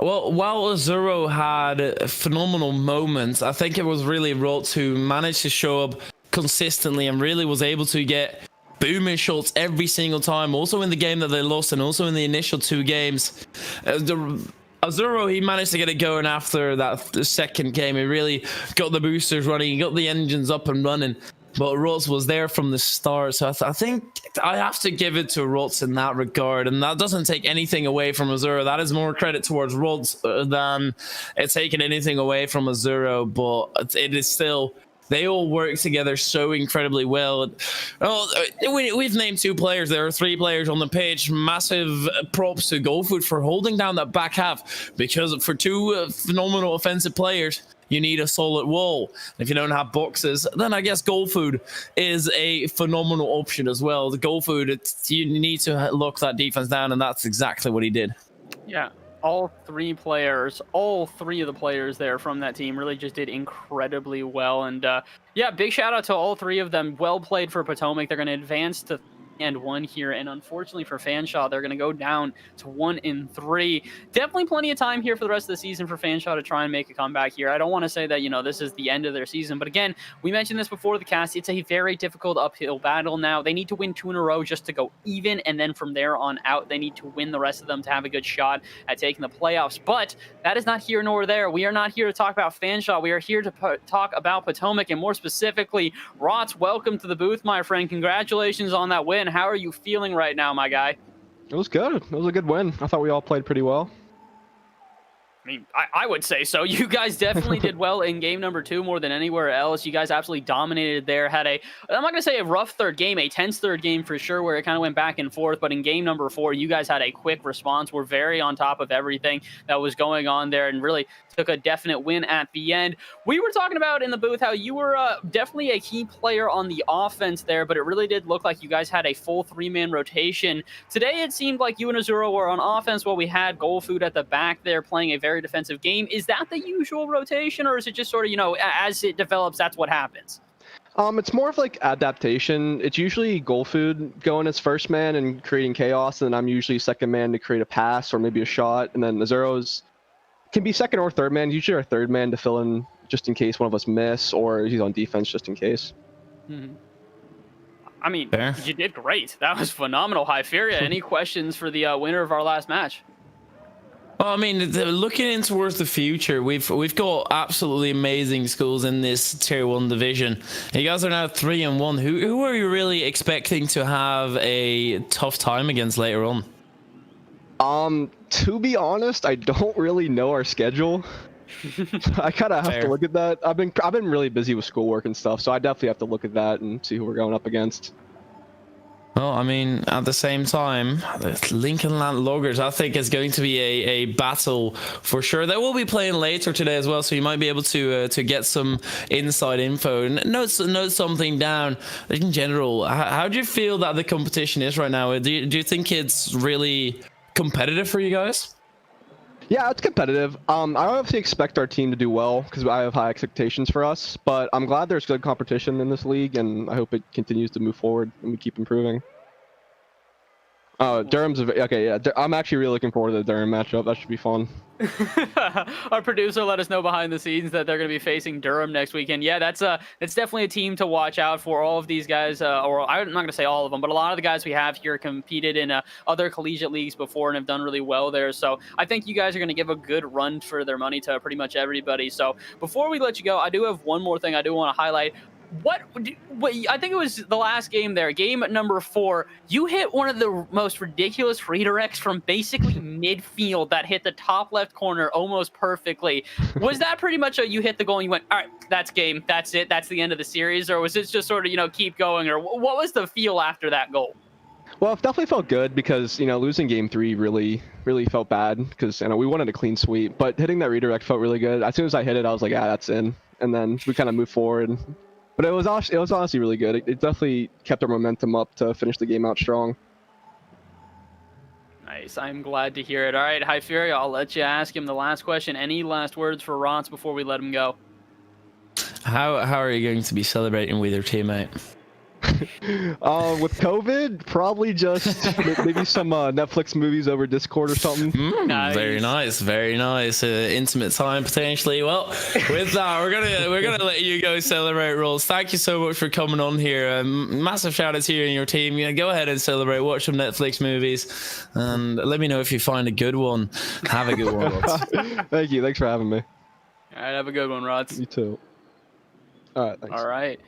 Well, while Azuro had phenomenal moments, I think it was really Rots who managed to show up consistently and really was able to get booming shots every single time, also in the game that they lost and also in the initial 2 games. Azuro, he managed to get it going after that second game. He really got the boosters running, he got the engines up and running, but Rots was there from the start. So I think I have to give it to Rots in that regard, and that doesn't take anything away from Azuro. That is more credit towards Rots than it's taking anything away from Azuro, but it is still, they all work together so incredibly well. We've named 2 players. There are 3 players on the page. Massive props to GoFood for holding down that back half, because for 2 phenomenal offensive players, you need a solid wall. If you don't have boxes, then I guess GoFood is a phenomenal option as well. The GoFood, you need to lock that defense down, and that's exactly what he did. Yeah. All 3 of the players there from that team really just did incredibly well. And yeah, big shout out to all 3 of them. Well played for Potomac. They're going to advance to and 1 here, and unfortunately for Fanshawe, they're going to go down to 1-3. Definitely plenty of time here for the rest of the season for Fanshawe to try and make a comeback here. I don't want to say that, you know, this is the end of their season, but again, we mentioned this before the cast. It's a very difficult uphill battle now. They need to win 2 in a row just to go even, and then from there on out, they need to win the rest of them to have a good shot at taking the playoffs. But that is not here nor there. We are not here to talk about Fanshawe. We are here to talk about Potomac, and more specifically, Rots, welcome to the booth, my friend. Congratulations on that win. How are you feeling right now, my guy? It was good. It was a good win. I thought we all played pretty well. I mean, I would say so. You guys definitely did well in game number 2 more than anywhere else. You guys absolutely dominated there. Had I'm not going to say a rough third game, a tense third game for sure, where it kind of went back and forth. But in game number 4, you guys had a quick response. We're very on top of everything that was going on there and really took a definite win at the end. We were talking about in the booth how you were definitely a key player on the offense there, but it really did look like you guys had a full 3-man rotation. Today, it seemed like you and Azuro were on offense while we had GoFood at the back there playing a very defensive game. Is that the usual rotation, or is it just sort of, you know, as it develops, that's what happens? It's more of like adaptation. It's usually GoFood going as first man and creating chaos, and then I'm usually second man to create a pass or maybe a shot, and then Azuro's can be second or third man. Usually our third man to fill in just in case one of us miss, or he's on defense just in case. I mean, you did great. That was phenomenal, Hyferia. Any questions for the winner of our last match? Well, I mean, looking in towards the future, we've got absolutely amazing schools in this Tier 1 division. You guys are now 3-1. Who are you really expecting to have a tough time against later on? To be honest, I don't really know our schedule. I kind of have to look at that. I've been really busy with schoolwork and stuff, so I definitely have to look at that and see who we're going up against. Well, I mean, at the same time, Lincoln Land Loggers, I think, is going to be a battle for sure. They will be playing later today as well, so you might be able to get some inside info and note something down. In general, how do you feel that the competition is right now? Do you think it's really competitive for you guys? Yeah, it's competitive. I obviously expect our team to do well because I have high expectations for us. But I'm glad there's good competition in this league, and I hope it continues to move forward and we keep improving. Durham's okay. Yeah, I'm actually really looking forward to the Durham matchup. That should be fun. Our producer let us know behind the scenes that they're going to be facing Durham next weekend. Yeah, that's definitely a team to watch out for. All of these guys, or I'm not going to say all of them, but a lot of the guys we have here competed in other collegiate leagues before and have done really well there. So I think you guys are going to give a good run for their money to pretty much everybody. So before we let you go, I do have one more thing I do want to highlight. What I think it was the last game there, game number 4. You hit one of the most ridiculous redirects from basically midfield that hit the top left corner almost perfectly. Was that pretty much you hit the goal and you went, all right, that's game, that's it, that's the end of the series? Or was it just sort of, keep going? Or what was the feel after that goal? Well, it definitely felt good because, losing game 3 really felt bad because, we wanted a clean sweep. But hitting that redirect felt really good. As soon as I hit it, I was like, yeah, that's in. And then we kind of moved forward. But it was honestly really good. It definitely kept our momentum up to finish the game out strong. Nice. I'm glad to hear it. All right, Hyferia, I'll let you ask him the last question. Any last words for Rots before we let him go? How are you going to be celebrating with your teammate? With COVID, probably just maybe some Netflix movies over Discord or something. Nice. Very nice, very nice. Intimate time potentially. Well, with that, we're gonna let you go celebrate, Rolls. Thank you so much for coming on here. Massive shout out to you and your team. Yeah, go ahead and celebrate. Watch some Netflix movies, and let me know if you find a good one. Have a good one, Rods. Thank you. Thanks for having me. All right, have a good one, Rods. You too. All right. Thanks. All right.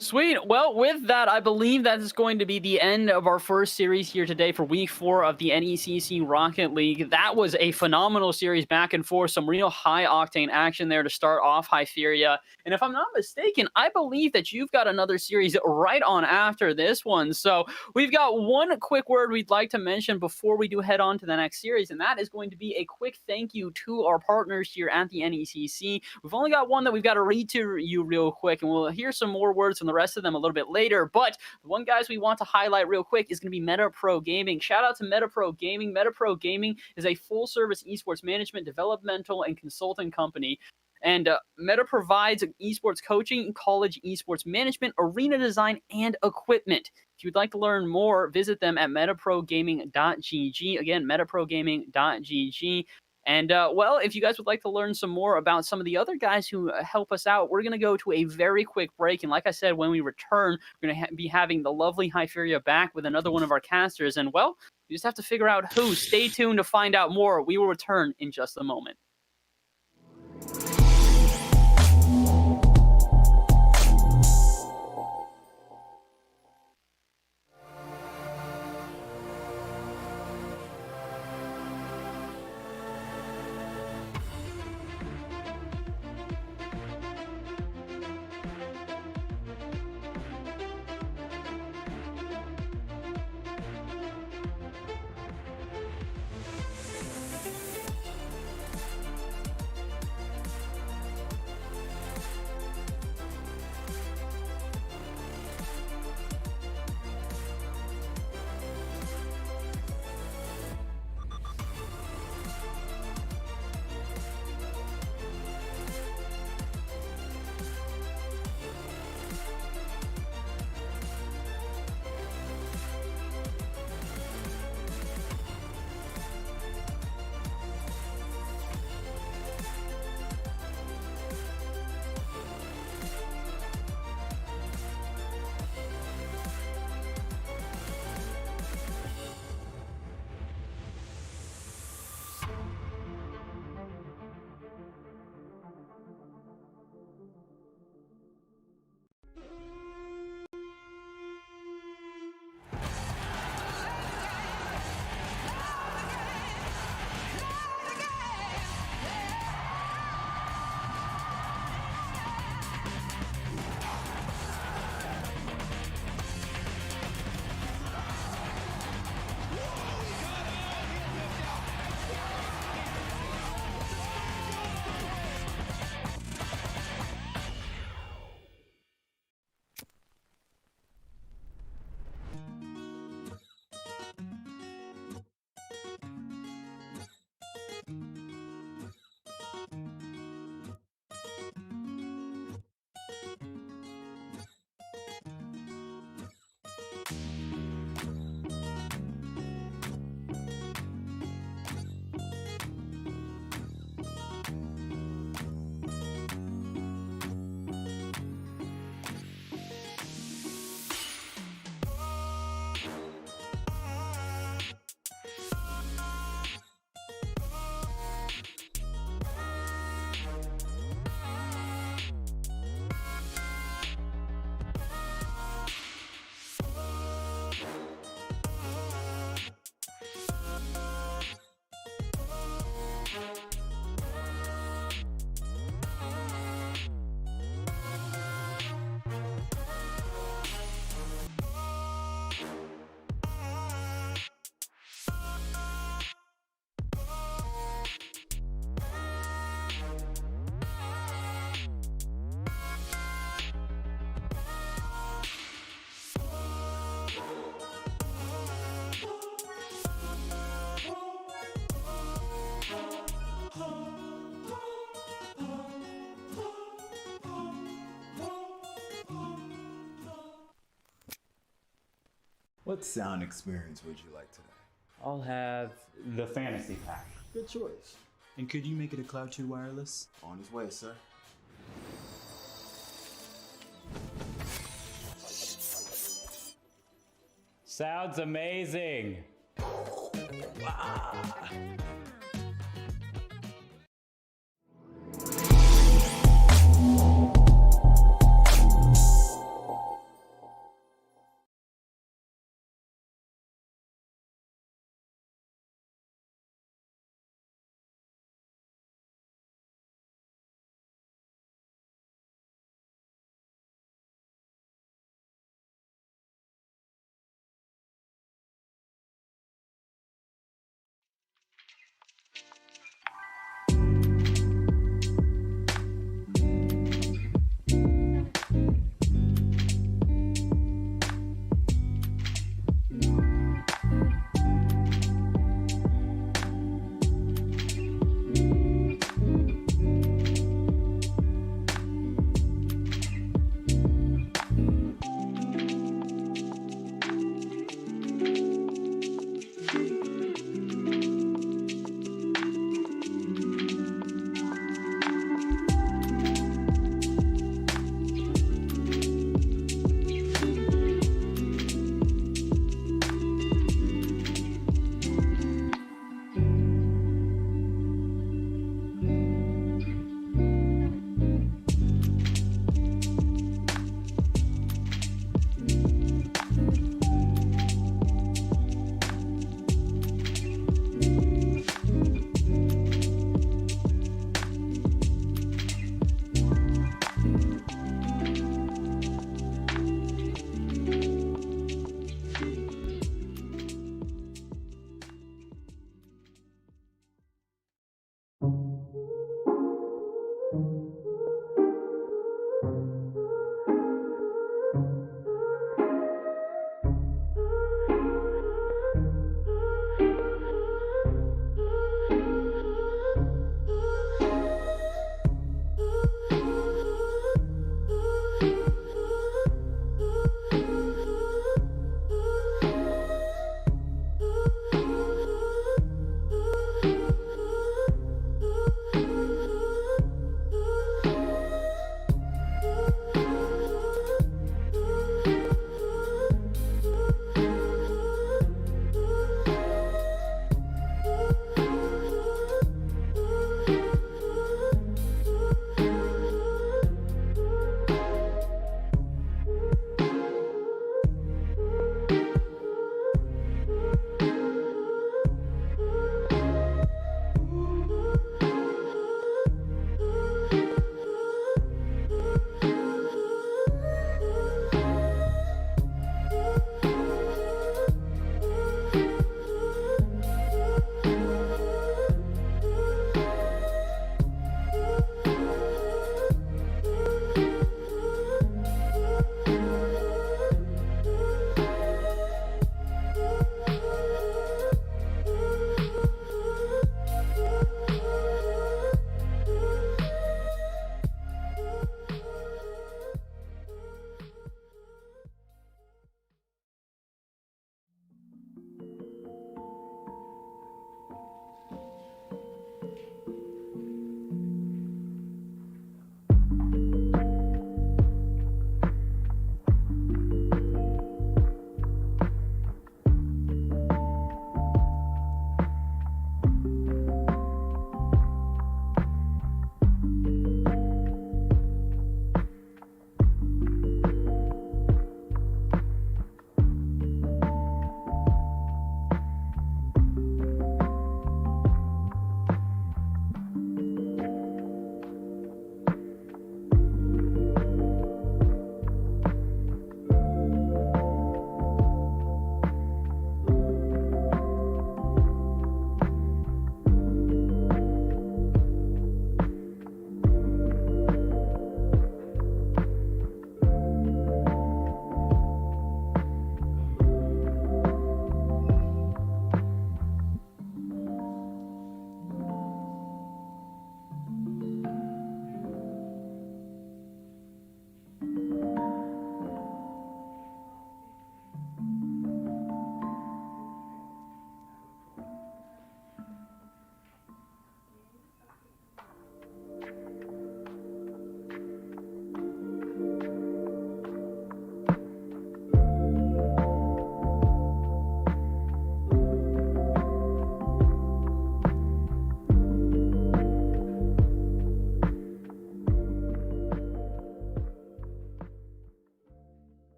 Sweet. Well, with that, I believe that is going to be the end of our first series here today for week 4 of the NECC Rocket League. That was a phenomenal series back and forth. Some real high-octane action there to start off Hyferia. And if I'm not mistaken, I believe that you've got another series right on after this one. So we've got one quick word we'd like to mention before we do head on to the next series, and that is going to be a quick thank you to our partners here at the NECC. We've only got one that we've got to read to you real quick, and we'll hear some more words from the rest of them a little bit later. But the one guys we want to highlight real quick is going to be MetaPro Gaming. Shout out to MetaPro Gaming. MetaPro Gaming is a full-service esports management, developmental, and consulting company. And Meta provides esports coaching, college esports management, arena design, and equipment. If you'd like to learn more, visit them at metaprogaming.gg. Again, metaprogaming.gg. And, well, if you guys would like to learn some more about some of the other guys who help us out, we're going to go to a very quick break. And like I said, when we return, we're going to be having the lovely Hyferia back with another one of our casters. And, well, you just have to figure out who. Stay tuned to find out more. We will return in just a moment. What sound experience would you like today? I'll have the fantasy pack. Good choice. And could you make it a Cloud 2 wireless? On his way, sir. Sounds amazing.